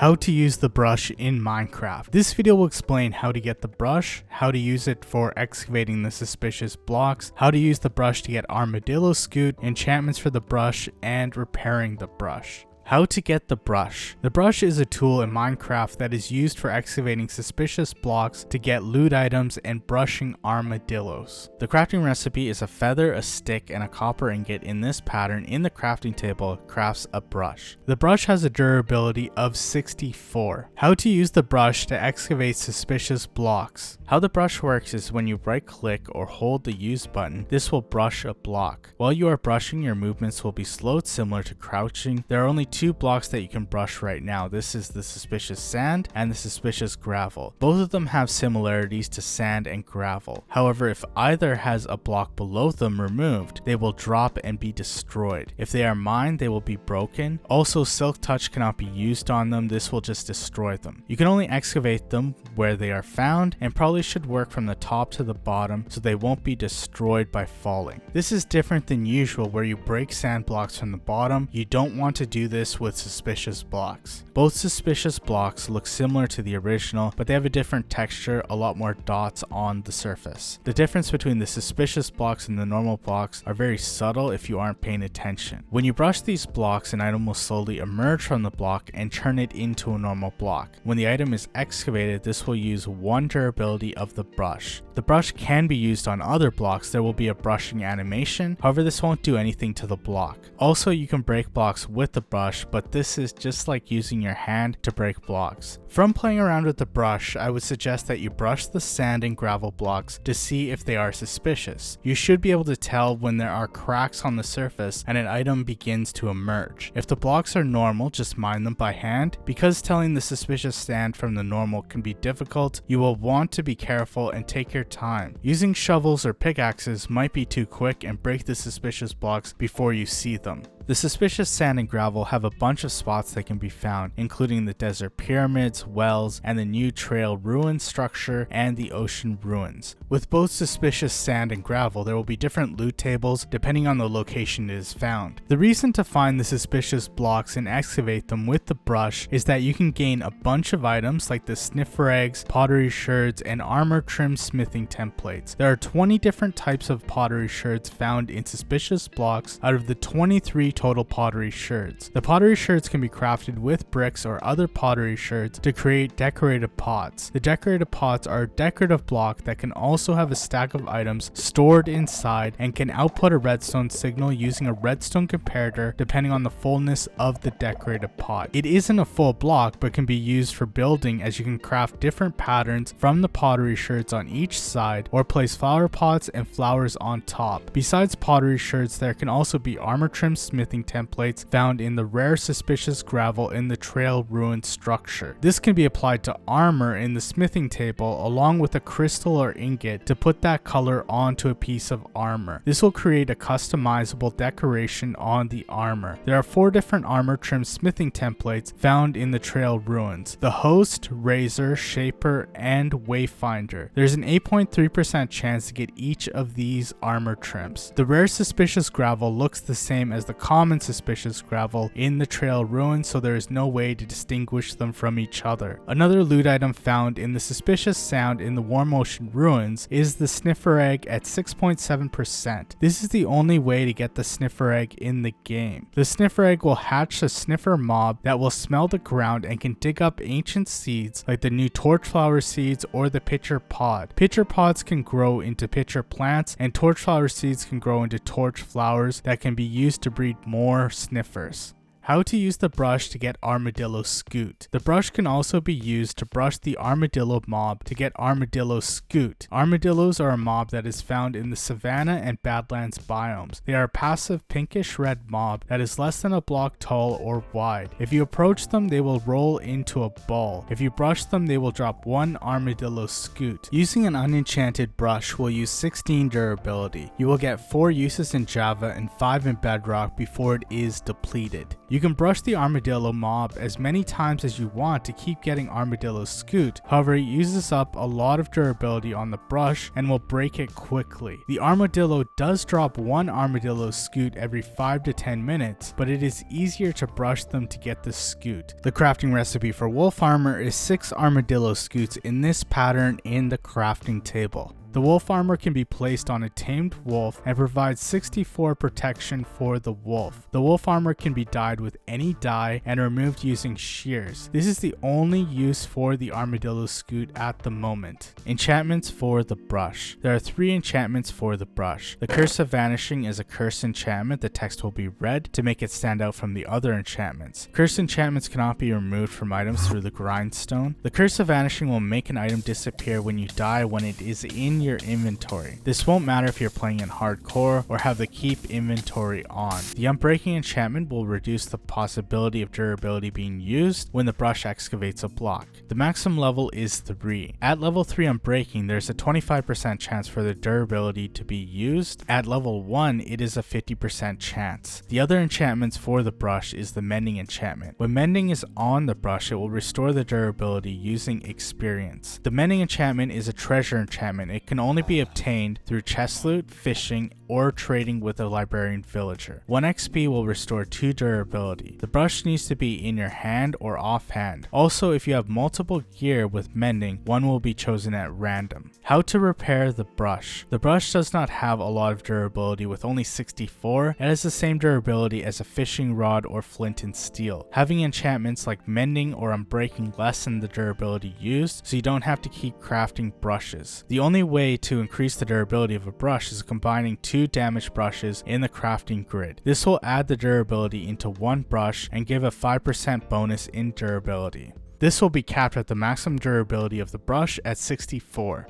How to use the brush in Minecraft. This video will explain how to get the brush, how to use it for excavating the suspicious blocks, how to use the brush to get armadillo scute, enchantments for the brush, and repairing the brush. How to get the brush. The brush is a tool in Minecraft that is used for excavating suspicious blocks to get loot items and brushing armadillos. The crafting recipe is a feather, a stick, and a copper ingot in this pattern in the crafting table crafts a brush. The brush has a durability of 64. How to use the brush to excavate suspicious blocks. How the brush works is when you right click or hold the use button, this will brush a block. While you are brushing, your movements will be slowed similar to crouching. There are only two blocks that you can brush right now. This is the suspicious sand and the suspicious gravel. Both of them have similarities to sand and gravel. However, if either has a block below them removed, they will drop and be destroyed. If they are mined, they will be broken. Also, silk touch cannot be used on them. This will just destroy them. You can only excavate them where they are found, and probably should work from the top to the bottom so they won't be destroyed by falling. This is different than usual where you break sand blocks from the bottom. You don't want to do this with suspicious blocks. Both suspicious blocks look similar to the original, but they have a different texture, a lot more dots on the surface. The difference between the suspicious blocks and the normal blocks are very subtle if you aren't paying attention. When you brush these blocks, an item will slowly emerge from the block and turn it into a normal block. When the item is excavated, this will use one durability of the brush. The brush can be used on other blocks. There will be a brushing animation, however this won't do anything to the block. Also, you can break blocks with the brush, but this is just like using your hand to break blocks. From playing around with the brush, I would suggest that you brush the sand and gravel blocks to see if they are suspicious. You should be able to tell when there are cracks on the surface and an item begins to emerge. If the blocks are normal, just mine them by hand. Because telling the suspicious sand from the normal can be difficult, you will want to be careful and take your time. Using shovels or pickaxes might be too quick and break the suspicious blocks before you see them. The suspicious sand and gravel have a bunch of spots that can be found, including the desert pyramids, wells, and the new trail ruin structure and the ocean ruins. With both suspicious sand and gravel, there will be different loot tables depending on the location it is found. The reason to find the suspicious blocks and excavate them with the brush is that you can gain a bunch of items like the sniffer eggs, pottery sherds, and armor trim smithing templates. There are 20 different types of pottery sherds found in suspicious blocks out of the 23 total pottery sherds. The pottery sherds can be crafted with bricks or other pottery sherds to create decorative pots. The decorative pots are a decorative block that can also have a stack of items stored inside and can output a redstone signal using a redstone comparator depending on the fullness of the decorative pot. It isn't a full block but can be used for building, as you can craft different patterns from the pottery sherds on each side or place flower pots and flowers on top. Besides pottery sherds, there can also be armor trim smithing templates found in the rare suspicious gravel in the trail ruin structure. This can be applied to armor in the smithing table along with a crystal or ingot to put that color onto a piece of armor. This will create a customizable decoration on the armor. There are 4 different armor trim smithing templates found in the trail ruins: the host, razor, shaper, and wayfinder. There's an 8.3% chance to get each of these armor trims. The rare suspicious gravel looks the same as the common suspicious gravel in the trail ruins, so there is no way to distinguish them from each other. Another loot item found in the suspicious sand in the warm ocean ruins is the sniffer egg at 6.7%. This is the only way to get the sniffer egg in the game. The sniffer egg will hatch a sniffer mob that will smell the ground and can dig up ancient seeds like the new torchflower seeds or the pitcher pod. Pitcher pods can grow into pitcher plants, and torchflower seeds can grow into torch flowers that can be used to breed more sniffers. How to use the brush to get armadillo scute. The brush can also be used to brush the armadillo mob to get armadillo scute. Armadillos are a mob that is found in the savanna and badlands biomes. They are a passive pinkish red mob that is less than a block tall or wide. If you approach them, they will roll into a ball. If you brush them, they will drop 1 armadillo scute. Using an unenchanted brush will use 16 durability. You will get 4 uses in Java and 5 in Bedrock before it is depleted. You You can brush the armadillo mob as many times as you want to keep getting armadillo scute, however it uses up a lot of durability on the brush and will break it quickly. The armadillo does drop one armadillo scute every 5 to 10 minutes, but it is easier to brush them to get the scute. The crafting recipe for wolf armor is 6 armadillo scutes in this pattern in the crafting table. The wolf armor can be placed on a tamed wolf and provides 64 protection for the wolf. The wolf armor can be dyed with any dye and removed using shears. This is the only use for the armadillo scute at the moment. Enchantments for the brush. There are 3 enchantments for the brush. The Curse of Vanishing is a curse enchantment. The text will be red to make it stand out from the other enchantments. Curse enchantments cannot be removed from items through the grindstone. The Curse of Vanishing will make an item disappear when you die when it is in your inventory. This won't matter if you're playing in hardcore or have the keep inventory on. The Unbreaking enchantment will reduce the possibility of durability being used when the brush excavates a block. The maximum level is 3. At level 3 Unbreaking, there's a 25% chance for the durability to be used. At level 1, it is a 50% chance. The other enchantments for the brush is the Mending enchantment. When Mending is on the brush, it will restore the durability using experience. The Mending enchantment is a treasure enchantment. It can only be obtained through chest loot, fishing, or trading with a librarian villager. 1 XP will restore 2 durability. The brush needs to be in your hand or offhand. Also, if you have multiple gear with mending, 1 will be chosen at random. How to repair the brush. The brush does not have a lot of durability with only 64. It has the same durability as a fishing rod or flint and steel. Having enchantments like mending or unbreaking lessen the durability used, so you don't have to keep crafting brushes. The only way to increase the durability of a brush is combining 2 damaged brushes in the crafting grid. This will add the durability into 1 brush and give a 5% bonus in durability. This will be capped at the maximum durability of the brush at 64.